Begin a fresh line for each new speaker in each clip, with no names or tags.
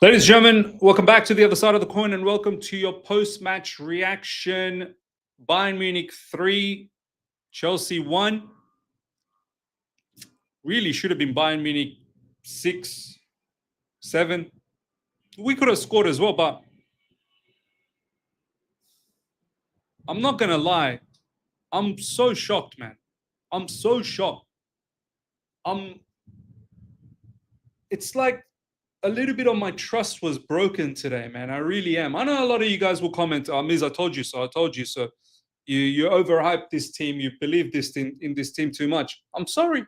Ladies and gentlemen, welcome back to the other side of the coin and welcome to your post-match reaction. Bayern Munich 3, Chelsea 1. Really should have been Bayern Munich 6, 7. We could have scored as well, but I'm not going to lie. I'm so shocked, man. I'm so shocked. It's like a little bit of my trust was broken today, man. I really am. I know a lot of you guys will comment, Miz, I told you so. I told you so. You overhyped this team. You believe this in this team too much. I'm sorry.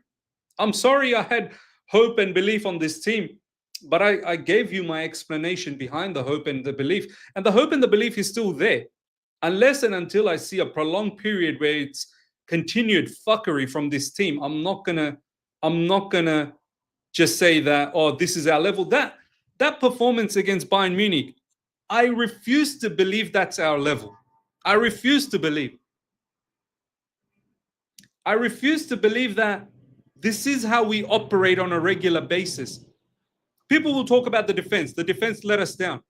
I'm sorry I had hope and belief on this team. But I gave you my explanation behind the hope and the belief. And the hope and the belief is still there. Unless and until I see a prolonged period where it's continued fuckery from this team, I'm not gonna just say that, oh, this is our level. That performance against Bayern Munich, I refuse to believe that's our level. I refuse to believe. I refuse to believe that this is how we operate on a regular basis. People will talk about the defense. The defense let us down.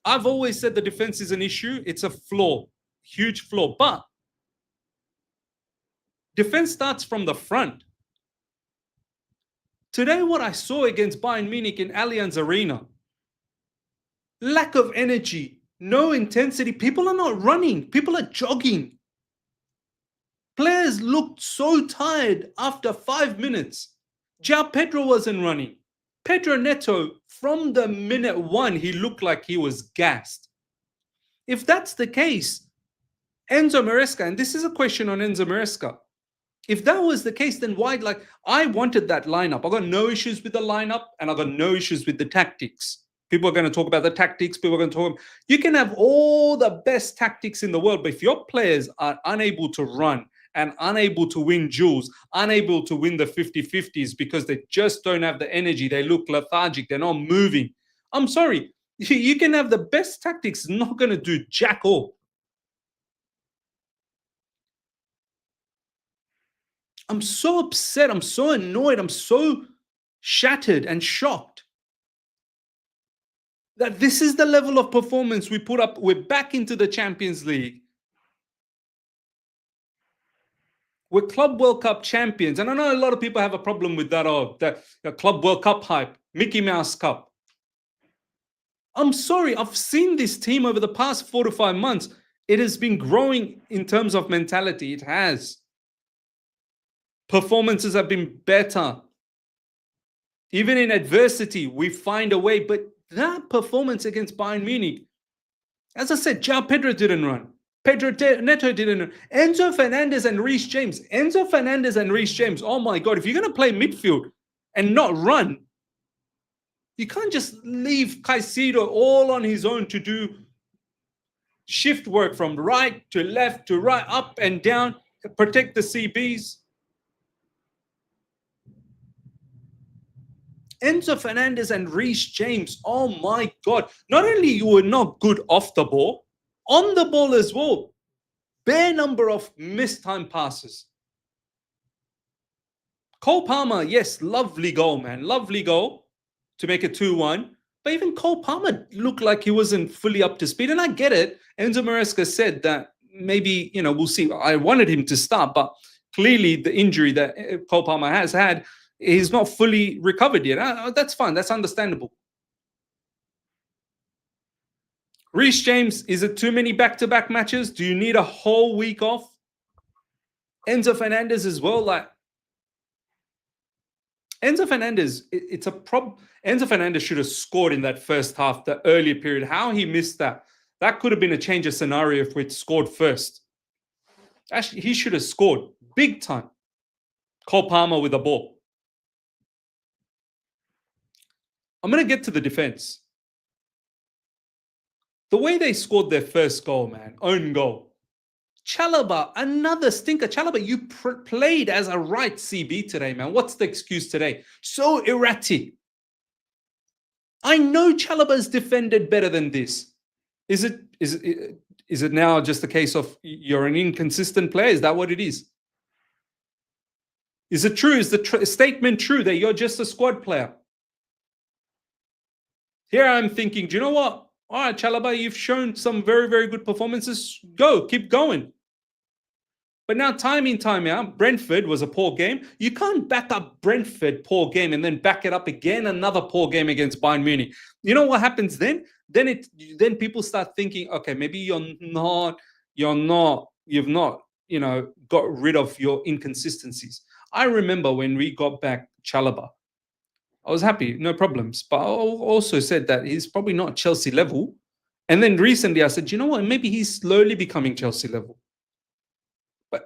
I've always said the defense is an issue. It's a flaw, huge flaw. But defense starts from the front. Today, what I saw against Bayern Munich in Allianz Arena, lack of energy, no intensity. People are not running. People are jogging. Players looked so tired after 5 minutes. João Pedro wasn't running. Pedro Neto, from the minute one, he looked like he was gassed. If that's the case, Enzo Maresca, and this is a question on Enzo Maresca, if that was the case, then why? Like, I wanted that lineup. I got no issues with the lineup, and I got no issues with the tactics. People are going to talk about the tactics. People are going to talk. You can have all the best tactics in the world, but if your players are unable to run and unable to win duels, unable to win the 50-50s because they just don't have the energy, they look lethargic, they're not moving. I'm sorry. You can have the best tactics, not going to do jack all. I'm so upset. I'm so annoyed. I'm so shattered and shocked that this is the level of performance we put up. We're back into the Champions League. We're Club World Cup champions. And I know a lot of people have a problem with that, the Club World Cup hype, Mickey Mouse Cup. I'm sorry. I've seen this team over the past 4 to 5 months. It has been growing in terms of mentality. It has. Performances have been better. Even in adversity, we find a way. But that performance against Bayern Munich, as I said, João Pedro didn't run. Pedro Neto didn't run. Enzo Fernandez and Reece James. Enzo Fernandez and Reece James. Oh my God, if you're going to play midfield and not run, you can't just leave Caicedo all on his own to do shift work from right to left to right, up and down, protect the CBs. Enzo Fernandez and Reece James, oh my God. Not only you were not good off the ball, on the ball as well. Bare number of missed time passes. Cole Palmer, yes, lovely goal, man. Lovely goal to make it 2-1. But even Cole Palmer looked like he wasn't fully up to speed. And I get it. Enzo Maresca said that maybe, we'll see. I wanted him to start, but clearly the injury that Cole Palmer has had, he's not fully recovered yet. That's fine. That's understandable. Reece James, is it too many back-to-back matches? Do you need a whole week off? Enzo Fernandez as well. Like, Enzo Fernandez, it's a problem. Enzo Fernandez should have scored in that first half, the earlier period. How he missed that. That could have been a change of scenario if we'd scored first. Actually, he should have scored big time. Cole Palmer with the ball. I'm going to get to the defense. The way they scored their first goal, man, own goal. Chalobah, another stinker. Chalobah, you played as a right CB today, man. What's the excuse today? So erratic. I know Chalobah's defended better than this. Is it now just a case of you're an inconsistent player? Is that what it is? Is it true? Is the statement true that you're just a squad player? Here I'm thinking, do you know what? All right, Chalaba, you've shown some very, very good performances. Go, keep going. But now, time in, time out, Brentford was a poor game. You can't back up Brentford poor game and then back it up again, another poor game against Bayern Munich. You know what happens then? Then people start thinking, okay, maybe you've not, got rid of your inconsistencies. I remember when we got back Chalaba, I was happy, no problems. But I also said that he's probably not Chelsea level. And then recently I said, you know what? Maybe he's slowly becoming Chelsea level. But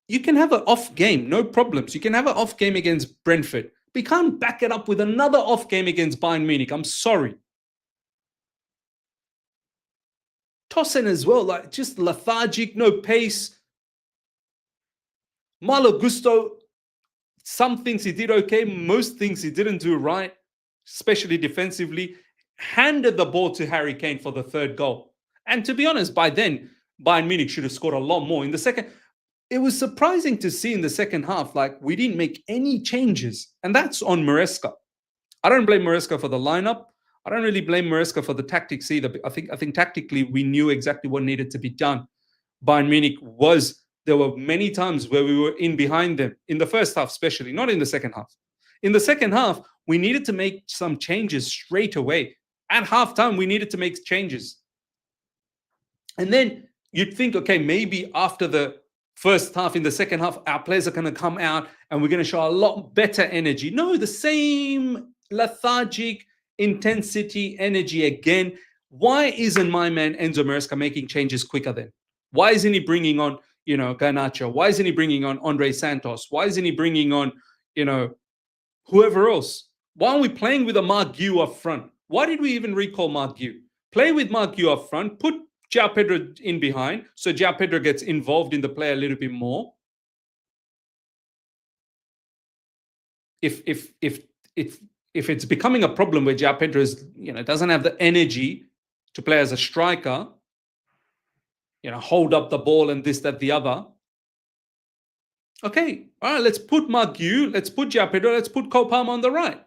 you can have an off game, no problems. You can have an off game against Brentford. But you can't back it up with another off game against Bayern Munich. I'm sorry. Tosin as well, like just lethargic, no pace. Malo Gusto, some things he did okay, most things he didn't do right, especially defensively. Handed the ball to Harry Kane for the third goal. And to be honest, by then, Bayern Munich should have scored a lot more. In the second, it was surprising to see in the second half, like we didn't make any changes. And that's on Maresca. I don't blame Maresca for the lineup. I don't really blame Maresca for the tactics either. I think tactically we knew exactly what needed to be done. Bayern Munich there were many times where we were in behind them, in the first half especially, not in the second half. In the second half, we needed to make some changes straight away. At halftime, we needed to make changes. And then you'd think, okay, maybe after the first half, in the second half, our players are going to come out and we're going to show a lot better energy. No, the same lethargic intensity, energy again. Why isn't my man Enzo Maresca making changes quicker then? Why isn't he bringing on, Garnacho? Why isn't he bringing on Andre Santos? Why isn't he bringing on, whoever else? Why are we playing with a Mark Guehi up front? Why did we even recall Mark Guehi? Play with Mark Guehi up front, put João Pedro in behind, so João Pedro gets involved in the play a little bit more. If it's becoming a problem where João Pedro doesn't have the energy to play as a striker, hold up the ball and this, that, the other. Okay, all right, let's put Mark Guehi, let's put João Pedro, let's put Cole Palmer on the right.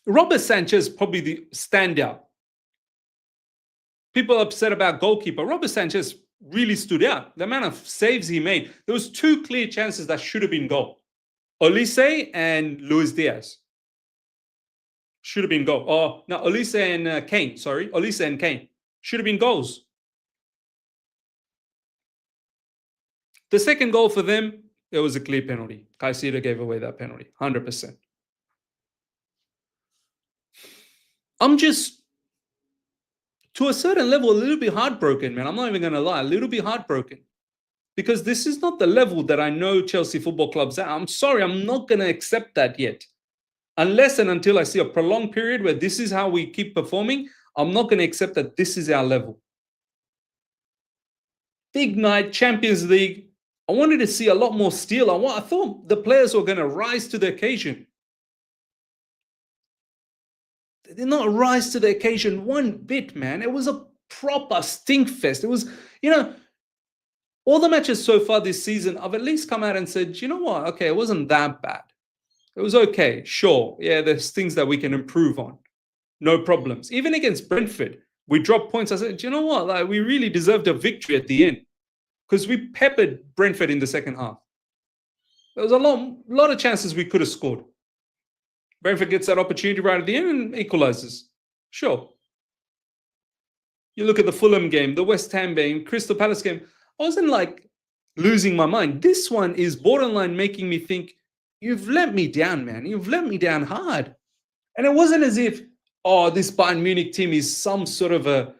Robert Sanchez probably the standout. People are upset about goalkeeper. Robert Sanchez really stood out. The amount of saves he made. There was 2 clear chances that should have been goal. Olise and Luis Diaz. Should have been goal. Oh, no, Olise and Kane. Sorry, Olise and Kane. Should have been goals. The second goal for them, it was a clear penalty. Caicedo gave away that penalty, 100%. I'm just, to a certain level, a little bit heartbroken, man. I'm not even going to lie, a little bit heartbroken. Because this is not the level that I know Chelsea Football Club's at. I'm sorry, I'm not going to accept that yet. Unless and until I see a prolonged period where this is how we keep performing, I'm not going to accept that this is our level. Big night, Champions League. I wanted to see a lot more steel. I thought the players were going to rise to the occasion. They did not rise to the occasion one bit, man. It was a proper stink fest. It was, all the matches so far this season, I've at least come out and said, you know what? Okay, it wasn't that bad. It was okay, sure. Yeah, there's things that we can improve on. No problems. Even against Brentford, we dropped points. I said, you know what? Like, we really deserved a victory at the end because we peppered Brentford in the second half. There was a lot of chances we could have scored. Brentford gets that opportunity right at the end and equalizes. Sure. You look at the Fulham game, the West Ham game, Crystal Palace game. I wasn't like losing my mind. This one is borderline making me think, you've let me down, man. You've let me down hard. And it wasn't as if, this Bayern Munich team is some sort of a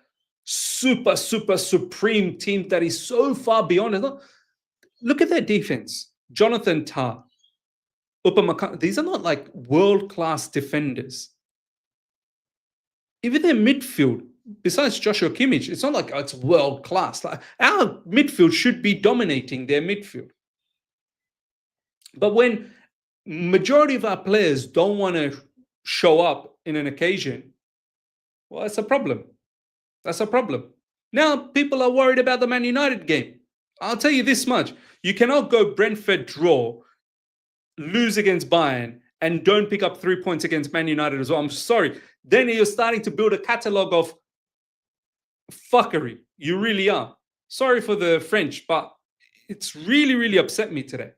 super, super supreme team that is so far beyond it. Look at their defense. Jonathan Tah, Upamecano. These are not like world-class defenders. Even their midfield, besides Joshua Kimmich, it's not like it's world-class. Like, our midfield should be dominating their midfield. But when majority of our players don't want to show up in an occasion, well, that's a problem. That's a problem. Now people are worried about the Man United game. I'll tell you this much. You cannot go Brentford draw, lose against Bayern, and don't pick up 3 points against Man United as well. I'm sorry. Then you're starting to build a catalogue of fuckery. You really are. Sorry for the French, but it's really, really upset me today.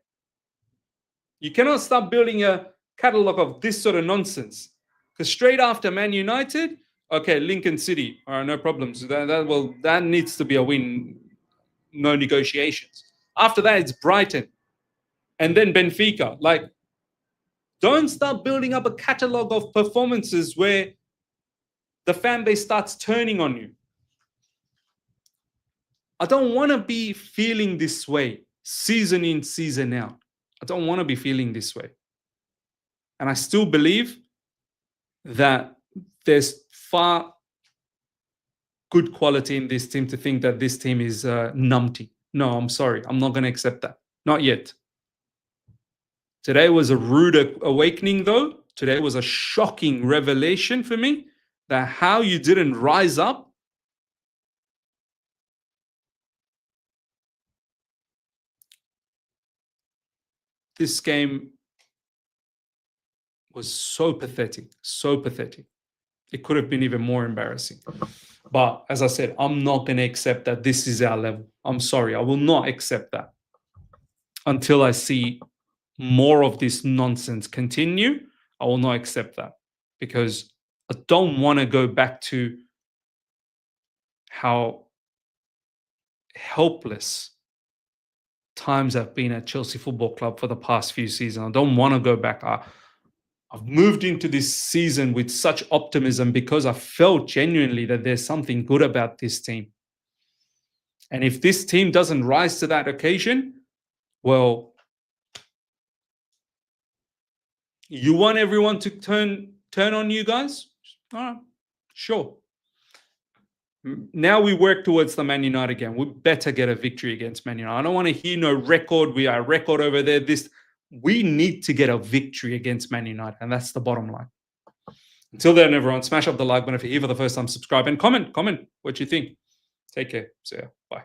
You cannot start building a catalogue of this sort of nonsense. Because straight after Man United, okay, Lincoln City, all right, no problems. That needs to be a win. No negotiations. After that, it's Brighton. And then Benfica. Like, don't start building up a catalogue of performances where the fan base starts turning on you. I don't want to be feeling this way season in, season out. I don't want to be feeling this way. And I still believe that there's far good quality in this team to think that this team is numpty. No, I'm sorry. I'm not going to accept that. Not yet. Today was a rude awakening, though. Today was a shocking revelation for me that how you didn't rise up. This game was so pathetic, so pathetic. It could have been even more embarrassing. But as I said, I'm not going to accept that this is our level. I'm sorry. I will not accept that until I see more of this nonsense continue. I will not accept that because I don't want to go back to how helpless times have been at Chelsea Football Club for the past few seasons. I don't want to go back. I've moved into this season with such optimism because I felt genuinely that there's something good about this team. And if this team doesn't rise to that occasion, well, you want everyone to turn on you guys? All right, sure. Now we work towards the Man United game. We better get a victory against Man United. I don't want to hear no record. We are a record over there. We need to get a victory against Man United, and that's the bottom line. Until then, everyone, smash up the like button if you're here for the first time, subscribe, and comment what you think. Take care. See ya. Bye.